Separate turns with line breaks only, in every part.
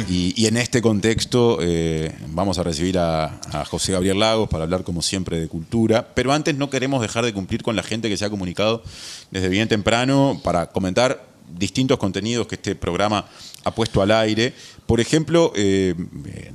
Y en este contexto vamos a recibir a José Gabriel Lagos para hablar como siempre de cultura, pero antes no queremos dejar de cumplir con la gente que se ha comunicado desde bien temprano para comentar distintos contenidos que este programa ha puesto al aire. Por ejemplo,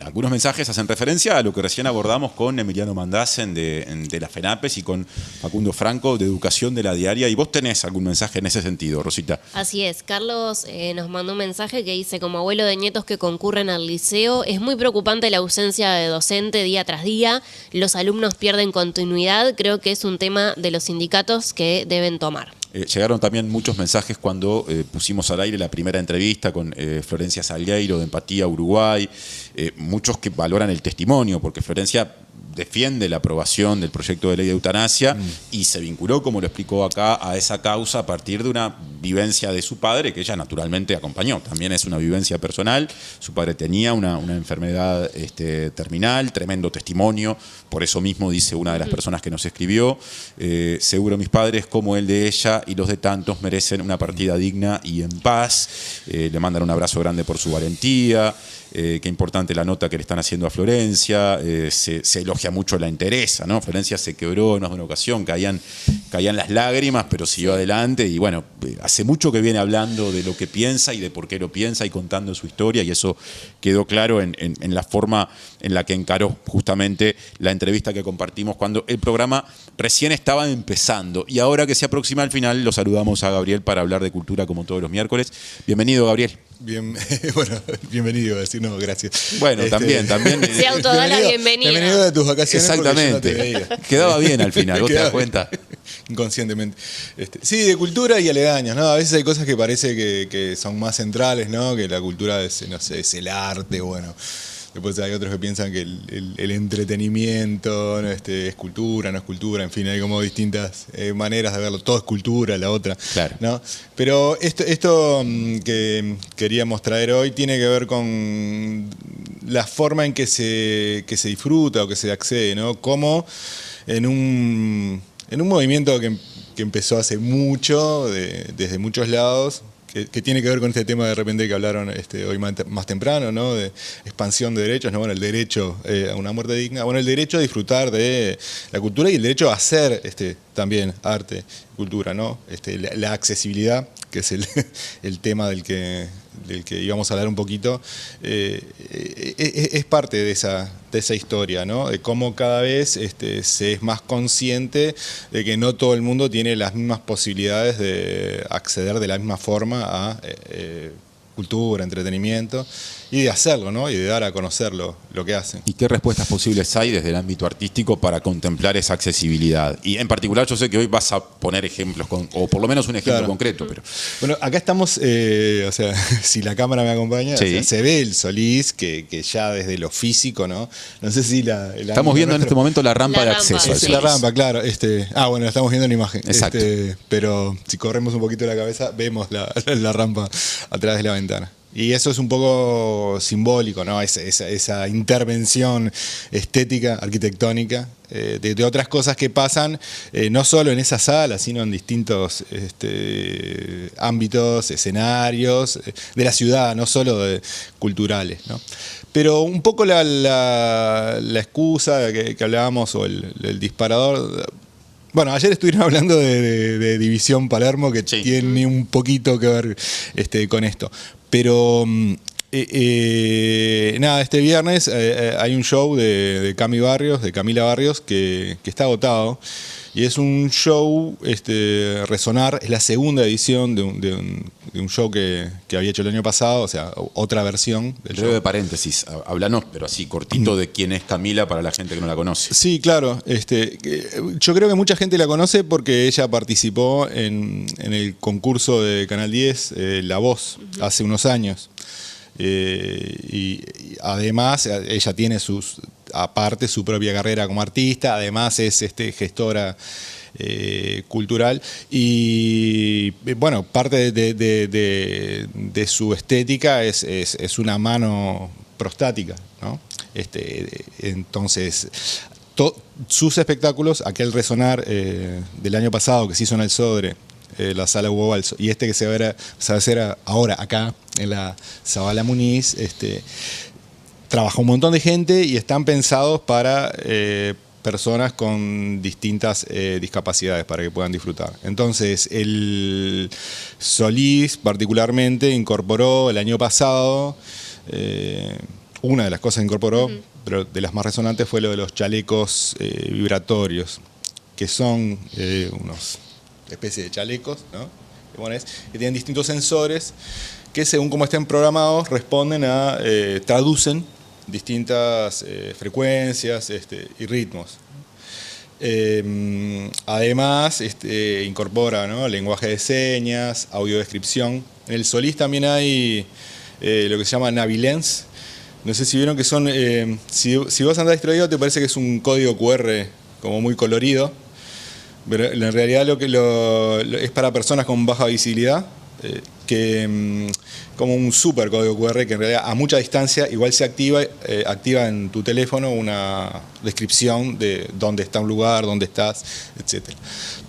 algunos mensajes hacen referencia a lo que recién abordamos con Emiliano Mandasen de la FENAPES y con Facundo Franco de Educación de la Diaria. ¿Y vos tenés algún mensaje en ese sentido, Rosita?
Así es, Carlos nos mandó un mensaje que dice: como abuelo de nietos que concurren al liceo, es muy preocupante la ausencia de docente día tras día, los alumnos pierden continuidad, creo que es un tema de los sindicatos que deben tomar.
Llegaron también muchos mensajes cuando pusimos al aire la primera entrevista con Florencia Salgueiro de Empatía Uruguay, muchos que valoran el testimonio, porque Florencia defiende la aprobación del proyecto de ley de eutanasia y se vinculó, como lo explicó acá, a esa causa a partir de una vivencia de su padre que ella naturalmente acompañó. También es una vivencia personal. Su padre tenía una enfermedad terminal, tremendo testimonio. Por eso mismo dice una de las personas que nos escribió: seguro mis padres, como el de ella y los de tantos, merecen una partida digna y en paz. Le mandan un abrazo grande por su valentía. Qué importante la nota que le están haciendo a Florencia. Se elogia mucho la entereza, ¿no? Florencia se quebró en una ocasión, caían las lágrimas, pero siguió adelante. Y bueno, hace mucho que viene hablando de lo que piensa y de por qué lo piensa y contando su historia, y eso quedó claro en la forma en la que encaró justamente la entrevista que compartimos cuando el programa recién estaba empezando. Y ahora que se aproxima al final, lo saludamos a Gabriel para hablar de cultura como todos los miércoles. Bienvenido, Gabriel.
Bien, bueno, bienvenido, decir no, gracias.
Bueno, también.
Se autoda la bienvenida.
Bienvenido de tus vacaciones.
Exactamente. Quedaba bien al final, ¿vos te das cuenta?
Inconscientemente. Sí, de cultura y aledaños, ¿no? A veces hay cosas que parece que son más centrales, ¿no? Que la cultura es, no sé, es el arte, bueno. Después hay otros que piensan que el entretenimiento, ¿no? Es cultura, no es cultura, en fin, hay como distintas maneras de verlo. Todo es cultura, la otra.
Claro.
¿No? Pero esto que queríamos traer hoy tiene que ver con la forma en que se disfruta o que se accede, ¿no? Como en un movimiento que empezó hace mucho, desde muchos lados, que tiene que ver con este tema de repente que hablaron hoy más temprano, ¿no? De expansión de derechos, ¿no? Bueno, el derecho a una muerte digna, bueno, el derecho a disfrutar de la cultura y el derecho a hacer también arte, cultura, ¿no? La accesibilidad, que es el tema del que íbamos a hablar un poquito, es parte de esa historia, ¿no? De cómo cada vez se es más consciente de que no todo el mundo tiene las mismas posibilidades de acceder de la misma forma a cultura, entretenimiento, y de hacerlo, ¿no? Y de dar a conocer lo que hacen.
¿Y qué respuestas posibles hay desde el ámbito artístico para contemplar esa accesibilidad? Y en particular yo sé que hoy vas a poner ejemplos, o por lo menos un ejemplo concreto. Pero...
Bueno, acá estamos, o sea, si la cámara me acompaña,
sí.
O sea, se ve el Solís, que ya desde lo físico, ¿no? No sé si
estamos viendo en este momento la rampa de acceso.
Es la rampa, claro. Bueno, la estamos viendo en imagen.
Exacto.
Pero si corremos un poquito la cabeza, vemos la rampa a través de la ventana. Y eso es un poco simbólico, ¿no? Esa intervención estética, arquitectónica, de otras cosas que pasan, no solo en esa sala, sino en distintos ámbitos, escenarios, de la ciudad, no solo culturales, ¿no? Pero un poco la excusa que hablábamos, o el disparador... Bueno, ayer estuvieron hablando de División Palermo, que sí, tiene un poquito que ver con esto. Pero nada, este viernes hay un show de Camila Barrios, que está agotado. Y es un show, Resonar, es la segunda edición de un show que había hecho el año pasado, o sea, otra versión del show.
Breve paréntesis, háblanos, pero así cortito, de quién es Camila para la gente que no la conoce.
Sí, claro. Yo creo que mucha gente la conoce porque ella participó en el concurso de Canal 10, La Voz, hace unos años. Y además ella tiene aparte su propia carrera como artista, además es gestora cultural, y bueno, parte de su estética es una mano prostática, ¿no? Entonces sus espectáculos, aquel Resonar del año pasado que se hizo en el Sodre, la sala Hugo Balso. Y que se va a hacer ahora acá, en la Zabala Muniz, trabaja un montón de gente y están pensados para personas con distintas discapacidades para que puedan disfrutar. Entonces, el Solís particularmente incorporó el año pasado, una de las cosas que incorporó, pero de las más resonantes fue lo de los chalecos vibratorios, que son unos especies de chalecos, ¿no? Que tienen distintos sensores que según cómo estén programados responden traducen distintas frecuencias y ritmos. Además, incorpora, ¿no?, lenguaje de señas, audiodescripción. En el Solís también hay lo que se llama Navilens. No sé si vieron que son, si vos andás distraído te parece que es un código QR como muy colorido, pero en realidad es para personas con baja visibilidad, como un super código QR que en realidad a mucha distancia igual se activa en tu teléfono una descripción de dónde está un lugar, dónde estás, etc.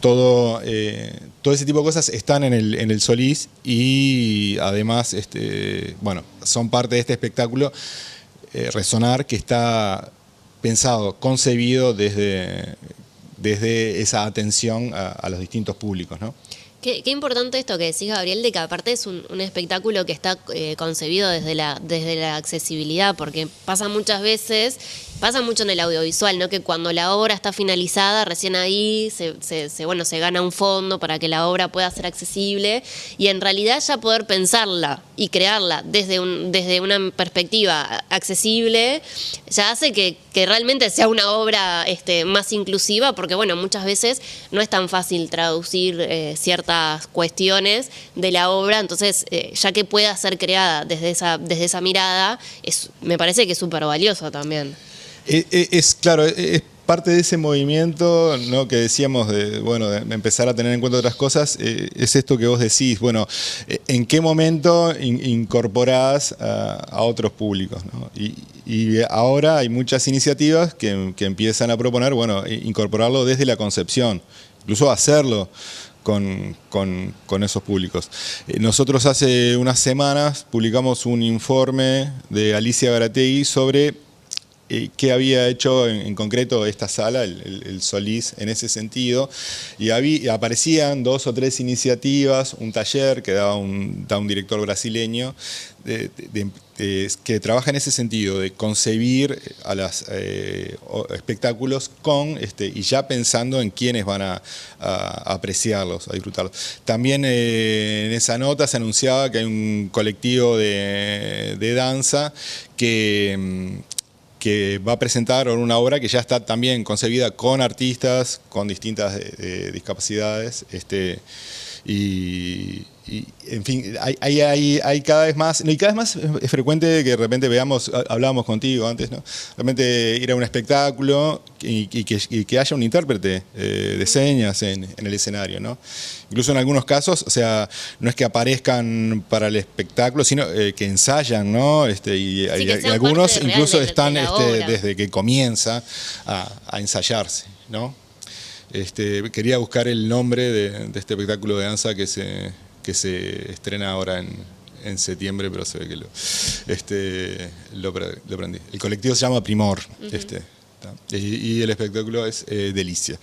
Todo ese tipo de cosas están en el Solís y además son parte de este espectáculo Resonar, que está pensado, concebido desde esa atención a los distintos públicos, ¿no?
Qué importante esto que decís, Gabriel, de que aparte es un espectáculo que está concebido desde la accesibilidad, porque pasa muchas veces, pasa mucho en el audiovisual, ¿no?, que cuando la obra está finalizada, recién ahí se gana un fondo para que la obra pueda ser accesible, y en realidad ya poder pensarla y crearla desde una perspectiva accesible ya hace que realmente sea una obra más inclusiva, porque muchas veces no es tan fácil traducir ciertas cuestiones de la obra, entonces ya que pueda ser creada desde esa mirada, me parece que es súper valioso también.
Claro, es parte de ese movimiento, ¿no?, que decíamos de empezar a tener en cuenta otras cosas, es esto que vos decís, ¿en qué momento incorporás a otros públicos, ¿no? Y ahora hay muchas iniciativas que empiezan a proponer, incorporarlo desde la concepción, incluso hacerlo con esos públicos. Nosotros hace unas semanas publicamos un informe de Alicia Garategui sobre qué había hecho en concreto esta sala, el Solís, en ese sentido, y aparecían 2 o 3 iniciativas, un taller que da un director brasileño que trabaja en ese sentido, de concebir a los espectáculos y ya pensando en quiénes van a apreciarlos, a disfrutarlos. También en esa nota se anunciaba que hay un colectivo de danza que va a presentar una obra que ya está también concebida con artistas con distintas discapacidades, en fin, hay cada vez más, y cada vez más es frecuente que de repente hablábamos contigo antes, ¿no?, realmente ir a un espectáculo y que haya un intérprete de señas en el escenario, ¿no? Incluso en algunos casos, no es que aparezcan para el espectáculo, sino que ensayan, ¿no? Y algunos incluso están desde que comienza a ensayarse, ¿no? Quería buscar el nombre de este espectáculo de danza que se estrena ahora en septiembre, pero se ve que lo aprendí. El colectivo se llama Primor, y el espectáculo es Delicia.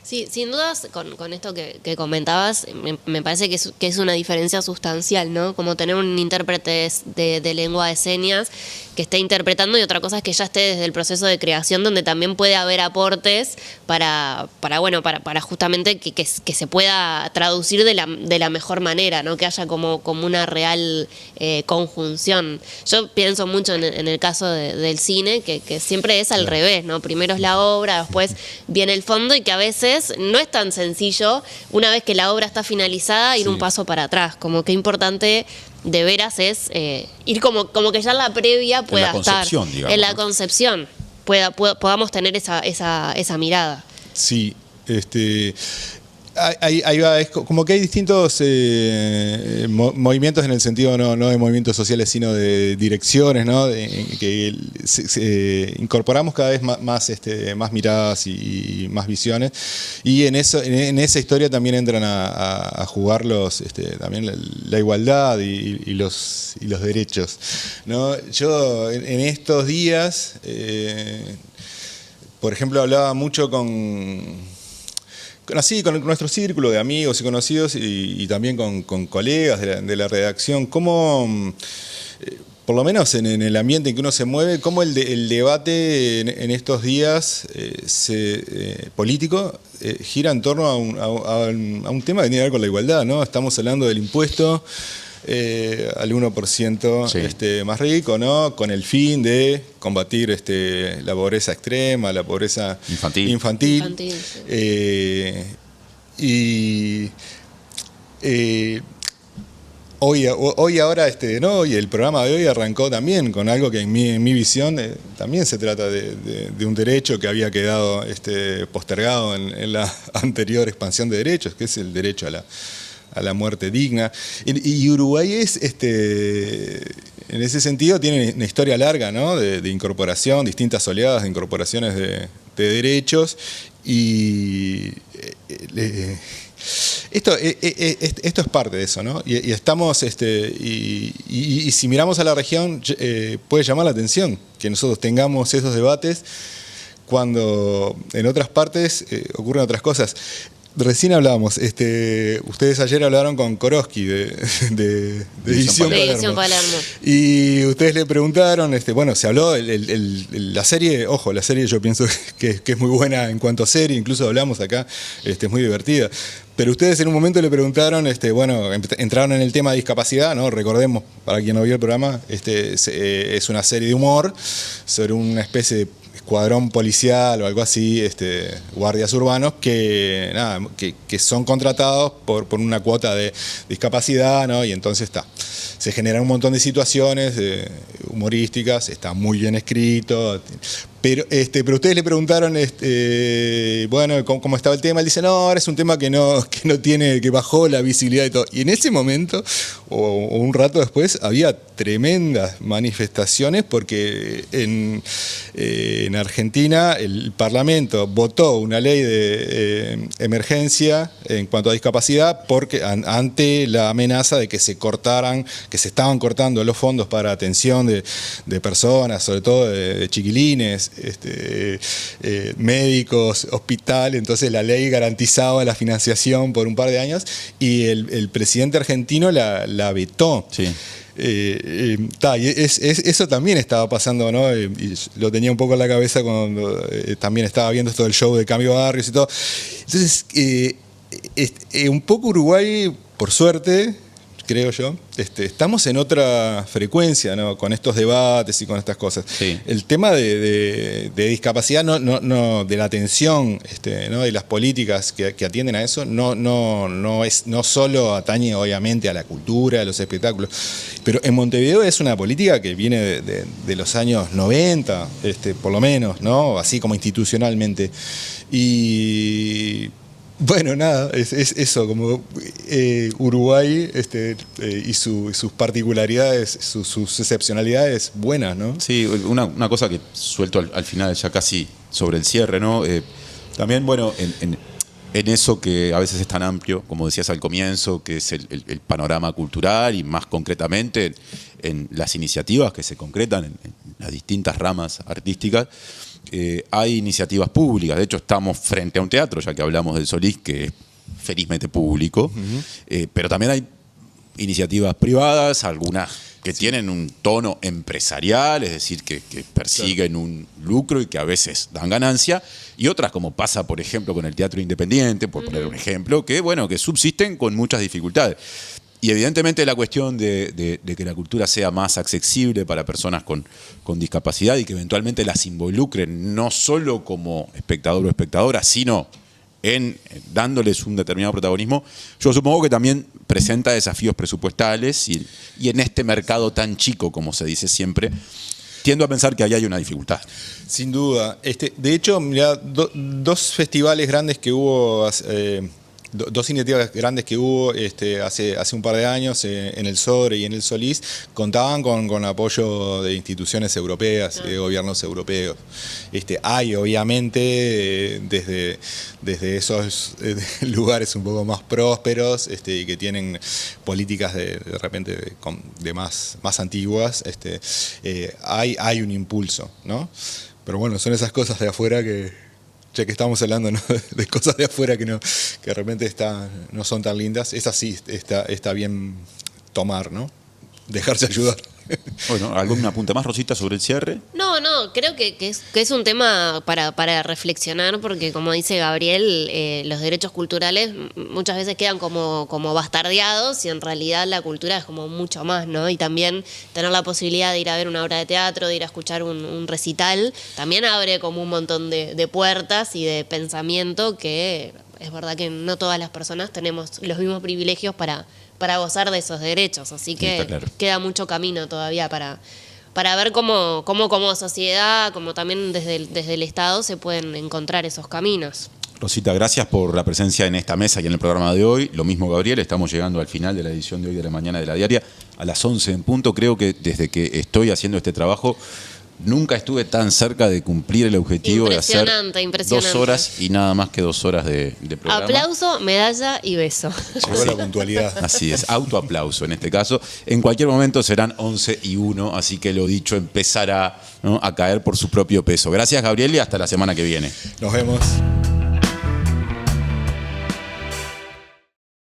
Sí, sin dudas, con esto que comentabas, me parece que es una diferencia sustancial, ¿no? Como tener un intérprete de lengua de señas que esté interpretando, y otra cosa es que ya esté desde el proceso de creación, donde también puede haber aportes para justamente que se pueda traducir de la mejor manera, ¿no? Que haya como una real conjunción. Yo pienso mucho en el caso del cine, que siempre es al revés, ¿no? Primero es la obra, después viene el fondo, y que a veces no es tan sencillo, una vez que la obra está finalizada, ir un paso para atrás. Como que importante de veras es ir como que ya en la previa pueda estar, digamos, en la concepción, podamos tener esa mirada.
Sí, Ahí va, es como que hay distintos movimientos en el sentido no de movimientos sociales, sino de direcciones, ¿no? Que incorporamos cada vez más miradas y más visiones. Y en esa historia también entran a jugar también la igualdad y los derechos, ¿no? Yo en estos días, por ejemplo, hablaba mucho con nuestro círculo de amigos y conocidos y también con colegas de la redacción, cómo, por lo menos en el ambiente en que uno se mueve, cómo el debate en estos días político gira en torno a un tema que tiene que ver con la igualdad, ¿no? Estamos hablando del impuesto al 1%
sí.
Más rico, ¿no? Con el fin de combatir la pobreza extrema, la pobreza infantil. Sí. Hoy ahora, ¿no? Y el programa de hoy arrancó también con algo que en mi visión también se trata de un derecho que había quedado postergado en la anterior expansión de derechos, que es el derecho a la muerte digna. Y Uruguay en ese sentido tiene una historia larga, ¿no? de incorporación, distintas oleadas de incorporaciones de derechos. Y esto es parte de eso, ¿no? Y estamos, y si miramos a la región, puede llamar la atención que nosotros tengamos esos debates cuando en otras partes ocurren otras cosas. Recién hablábamos, ustedes ayer hablaron con Koroski de Edición Palermo. Y ustedes le preguntaron, bueno, se habló, la serie yo pienso que es muy buena en cuanto a serie, incluso hablamos acá, es muy divertida. Pero ustedes en un momento le preguntaron, bueno, entraron en el tema de discapacidad, ¿no? Recordemos, para quien no vio el programa, es una serie de humor sobre una especie de escuadrón policial o algo así, guardias urbanos que son contratados por una cuota de discapacidad, ¿no? Y entonces se generan un montón de situaciones humorísticas, está muy bien escrito. Pero ustedes le preguntaron, bueno, cómo estaba el tema. Él dice, no, ahora es un tema que no tiene, que bajó la visibilidad y todo. Y en ese momento, o un rato después, había tremendas manifestaciones porque en Argentina el Parlamento votó una ley de emergencia en cuanto a discapacidad porque ante la amenaza de que se estaban cortando los fondos para atención de personas, sobre todo de chiquilines, médicos, hospital. Entonces la ley garantizaba la financiación por un par de años y el presidente argentino la vetó.
Sí.
Eso también estaba pasando, ¿no? Y lo tenía un poco en la cabeza cuando también estaba viendo esto del show de Cambio Barrios y todo. Entonces, un poco Uruguay, por suerte, creo yo, estamos en otra frecuencia, ¿no? Con estos debates y con estas cosas.
Sí.
El tema de discapacidad, no de la atención, ¿no? De las políticas que atienden a eso, no solo atañe obviamente a la cultura, a los espectáculos, pero en Montevideo es una política que viene de los años 90, por lo menos, ¿no? Así como institucionalmente. Y bueno, nada, es eso, como Uruguay y sus particularidades, sus excepcionalidades buenas, ¿no?
Sí, una cosa que suelto al final, ya casi sobre el cierre, ¿no? También, bueno, en eso que a veces es tan amplio, como decías al comienzo, que es el panorama cultural y más concretamente en las iniciativas que se concretan en las distintas ramas artísticas. Hay iniciativas públicas, de hecho estamos frente a un teatro, ya que hablamos del Solís, que es felizmente público, pero también hay iniciativas privadas, algunas que tienen un tono empresarial, es decir, que persiguen un lucro y que a veces dan ganancia, y otras, como pasa, por ejemplo, con el teatro independiente, por poner un ejemplo, que subsisten con muchas dificultades. Y evidentemente la cuestión de que la cultura sea más accesible para personas con discapacidad y que eventualmente las involucren no solo como espectador o espectadora, sino en dándoles un determinado protagonismo, yo supongo que también presenta desafíos presupuestales y en este mercado tan chico, como se dice siempre, tiendo a pensar que ahí hay una dificultad.
Sin duda. De hecho, mirá, dos festivales grandes que hubo dos iniciativas grandes que hubo hace un par de años en el Sodre y en el Solís contaban con apoyo de instituciones europeas y de gobiernos europeos. Hay obviamente desde esos lugares un poco más prósperos y que tienen políticas de repente de más antiguas, hay un impulso, ¿no? Pero bueno, son esas cosas de afuera ya que estamos hablando, ¿no?, de cosas de afuera que de repente no son tan lindas, esa sí está bien tomar, ¿no? Dejarse ayudar.
Bueno, ¿algún apunte más, Rosita, sobre el cierre?
No, creo que es un tema para reflexionar, porque como dice Gabriel, los derechos culturales muchas veces quedan como bastardeados, y en realidad la cultura es como mucho más, ¿no? Y también tener la posibilidad de ir a ver una obra de teatro, de ir a escuchar un recital, también abre como un montón de puertas y de pensamiento, que es verdad que no todas las personas tenemos los mismos privilegios para gozar de esos derechos, así que
claro.
Queda mucho camino todavía para ver cómo como sociedad, como también desde el Estado, se pueden encontrar esos caminos.
Rosita, gracias por la presencia en esta mesa y en el programa de hoy. Lo mismo, Gabriel, estamos llegando al final de la edición de hoy de la mañana de La Diaria, a las 11 en punto. Creo que desde que estoy haciendo este trabajo nunca estuve tan cerca de cumplir el objetivo de hacer
impresionante.
2 horas y nada más que 2 horas de programa.
Aplauso, medalla y beso.
Llegó la puntualidad.
Así es, autoaplauso en este caso. En cualquier momento serán 11:01, así que lo dicho empezará, ¿no?, a caer por su propio peso. Gracias, Gabriel, y hasta la semana que viene.
Nos vemos.